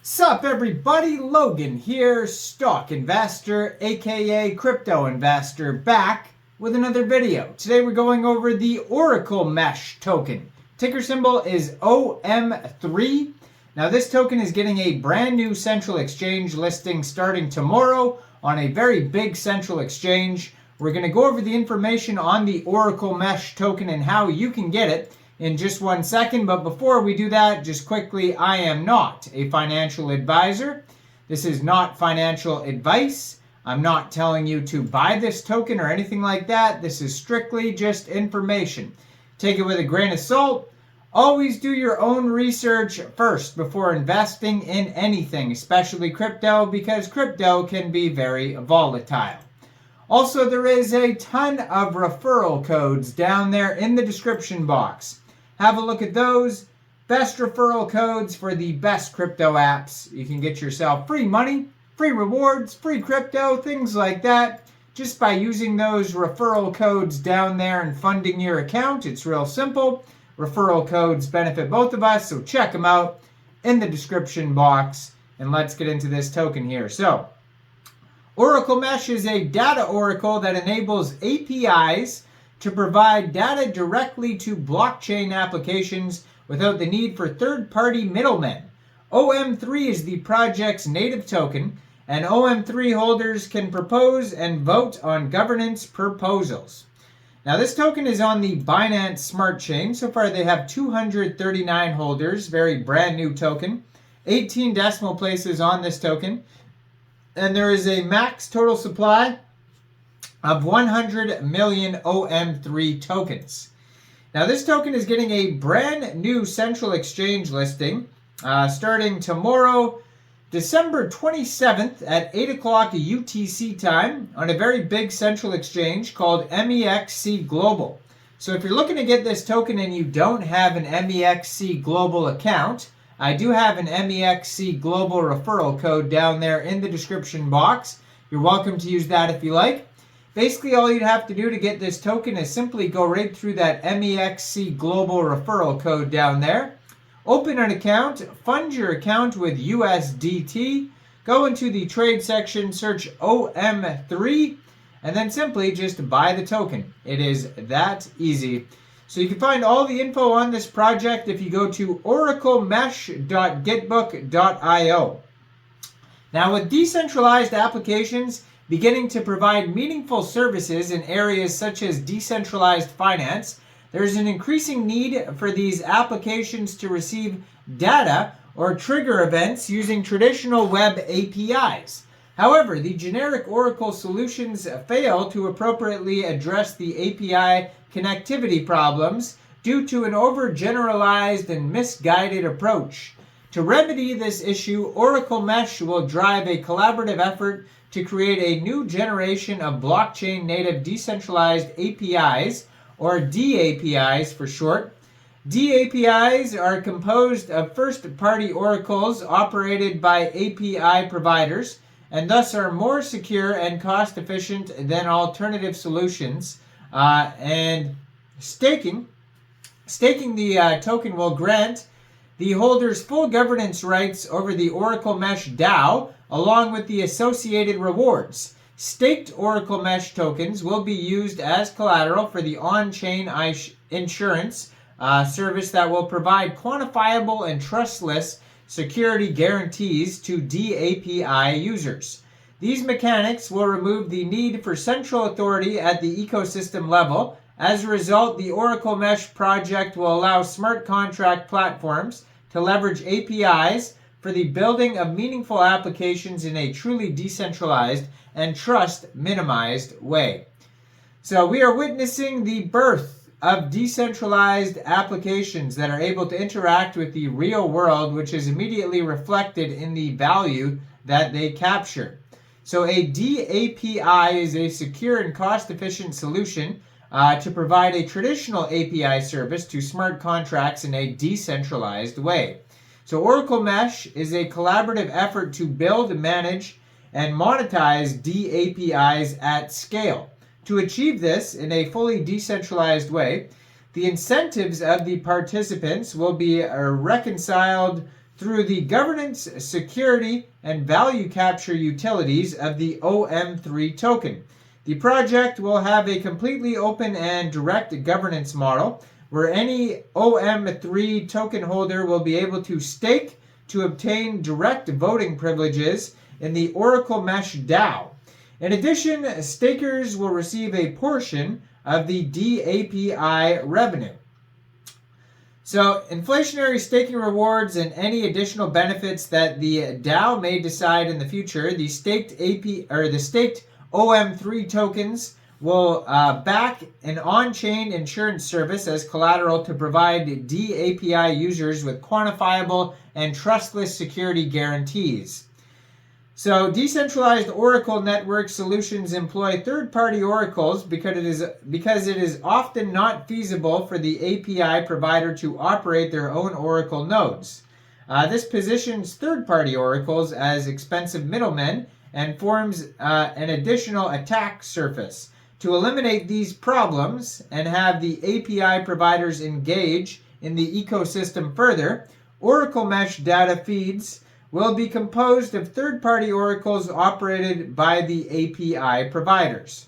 Sup everybody, Logan here, stock investor aka crypto investor, back with another video. Today we're going over the Oraclemesh token. Ticker symbol is OM3. Now this token is getting a brand new central exchange listing starting tomorrow on a very big central exchange. We're going to go over the information on the Oraclemesh token and how you can get it in just 1 second. But before we do that, just quickly, I am not a financial advisor. This is not financial advice. I'm not telling you to buy this token or anything like that. This is strictly just information. Take it with a grain of salt. Always do your own research first before investing in anything, especially crypto, because crypto can be very volatile. Also, there is a ton of referral codes down there in the description box. Have a look at those. Best referral codes for the best crypto apps. You can get yourself free money, free rewards, free crypto, things like that, just by using those referral codes down there and funding your account. It's real simple. Referral codes benefit both of us, so check them out in the description box. And let's get into this token here. So, Oraclemesh is a data oracle that enables APIs to provide data directly to blockchain applications without the need for third-party middlemen. OM3 is the project's native token, and OM3 holders can propose and vote on governance proposals. Now, this token is on the Binance Smart Chain. So far, they have 239 holders, very brand new token, 18 decimal places on this token, and there is a max total supply of 100 million OM3 tokens. Now this token is getting a brand new central exchange listing starting tomorrow, December 27th at 8 o'clock UTC time on a very big central exchange called Mexc Global. So if you're looking to get this token and you don't have an Mexc Global account, I do have an Mexc Global referral code down there in the description box. You're welcome to use that if you like. Basically, all you'd have to do to get this token is simply go right through that Mexc Global referral code down there. Open an account, fund your account with USDT, go into the trade section, search OM3, and then simply just buy the token. It is that easy. So you can find all the info on this project if you go to oraclemesh.gitbook.io. Now, with decentralized applications beginning to provide meaningful services in areas such as decentralized finance, there is an increasing need for these applications to receive data or trigger events using traditional web APIs. However, the generic Oracle solutions fail to appropriately address the API connectivity problems due to an overgeneralized and misguided approach. To remedy this issue, Oraclemesh will drive a collaborative effort to create a new generation of blockchain-native decentralized APIs, or DAPIs for short. DAPIs are composed of first-party oracles operated by API providers, and thus are more secure and cost-efficient than alternative solutions. And staking the token will grant the holders full governance rights over the Oraclemesh DAO, along with the associated rewards. Staked Oraclemesh tokens will be used as collateral for the on-chain insurance service that will provide quantifiable and trustless security guarantees to DAPI users. These mechanics will remove the need for central authority at the ecosystem level. As a result, the Oraclemesh project will allow smart contract platforms to leverage APIs for the building of meaningful applications in a truly decentralized and trust-minimized way. So we are witnessing the birth of decentralized applications that are able to interact with the real world, which is immediately reflected in the value that they capture. So a DAPI is a secure and cost-efficient solution to provide a traditional API service to smart contracts in a decentralized way. So Oraclemesh is a collaborative effort to build, manage, and monetize DAPIs at scale. To achieve this in a fully decentralized way, the incentives of the participants will be reconciled through the governance, security, and value capture utilities of the OM3 token. The project will have a completely open and direct governance model where any OM3 token holder will be able to stake to obtain direct voting privileges in the Oraclemesh DAO. In addition, stakers will receive a portion of the DAPI revenue. So, inflationary staking rewards and any additional benefits that the DAO may decide in the future, the staked OM3 tokens will back an on-chain insurance service as collateral to provide DAPI users with quantifiable and trustless security guarantees. So, decentralized Oracle network solutions employ third-party oracles because it is often not feasible for the API provider to operate their own Oracle nodes. This positions third-party oracles as expensive middlemen and forms an additional attack surface. To eliminate these problems and have the API providers engage in the ecosystem further, Oraclemesh data feeds will be composed of third-party oracles operated by the API providers.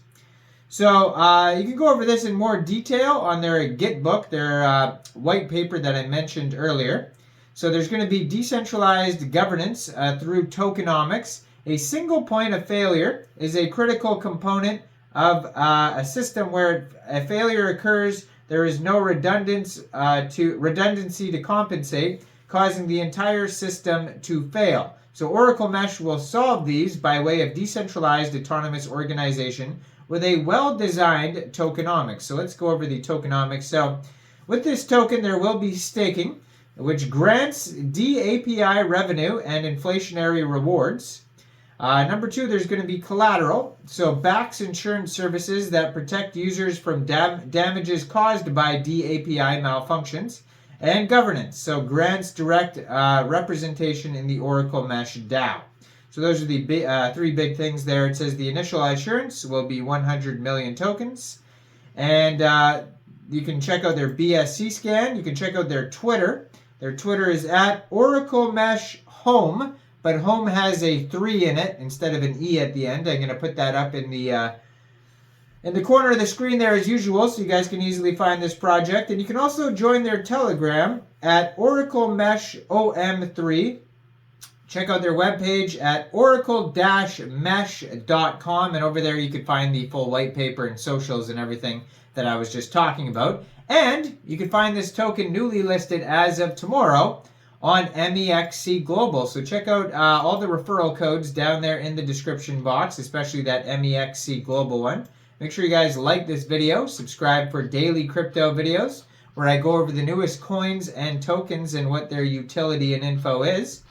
So you can go over this in more detail on their Git book, their white paper that I mentioned earlier. So there's going to be decentralized governance through tokenomics. A single point of failure is a critical component of a system where a failure occurs. There is no redundancy to compensate, causing the entire system to fail. So Oraclemesh will solve these by way of decentralized autonomous organization with a well-designed tokenomics. So let's go over the tokenomics. So with this token, there will be staking, which grants DAPI revenue and inflationary rewards. Number two, there's going to be collateral. So backs insurance services that protect users from damages caused by DAPI malfunctions. And governance, so grants direct representation in the Oraclemesh DAO. So those are the three big things there. It says the initial assurance will be 100 million tokens. And you can check out their BSC scan. You can check out their Twitter. Their Twitter is at Oraclemesh Home, but Home has a 3 in it instead of an E at the end. I'm going to put that up in the corner of the screen there as usual, so you guys can easily find this project. And you can also join their Telegram at Oraclemesh OM3. Check out their webpage at oracle-mesh.com, and over there you can find the full white paper and socials and everything that I was just talking about. And you can find this token newly listed as of tomorrow on Mexc Global. So check out all the referral codes down there in the description box, especially that Mexc Global one. Make sure you guys like this video, subscribe for daily crypto videos where I go over the newest coins and tokens and what their utility and info is.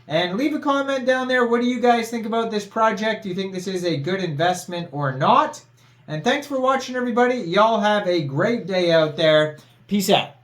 And leave a comment down there. What do you guys think about this project? Do you think this is a good investment or not? And thanks for watching, everybody. Y'all have a great day out there. Peace out.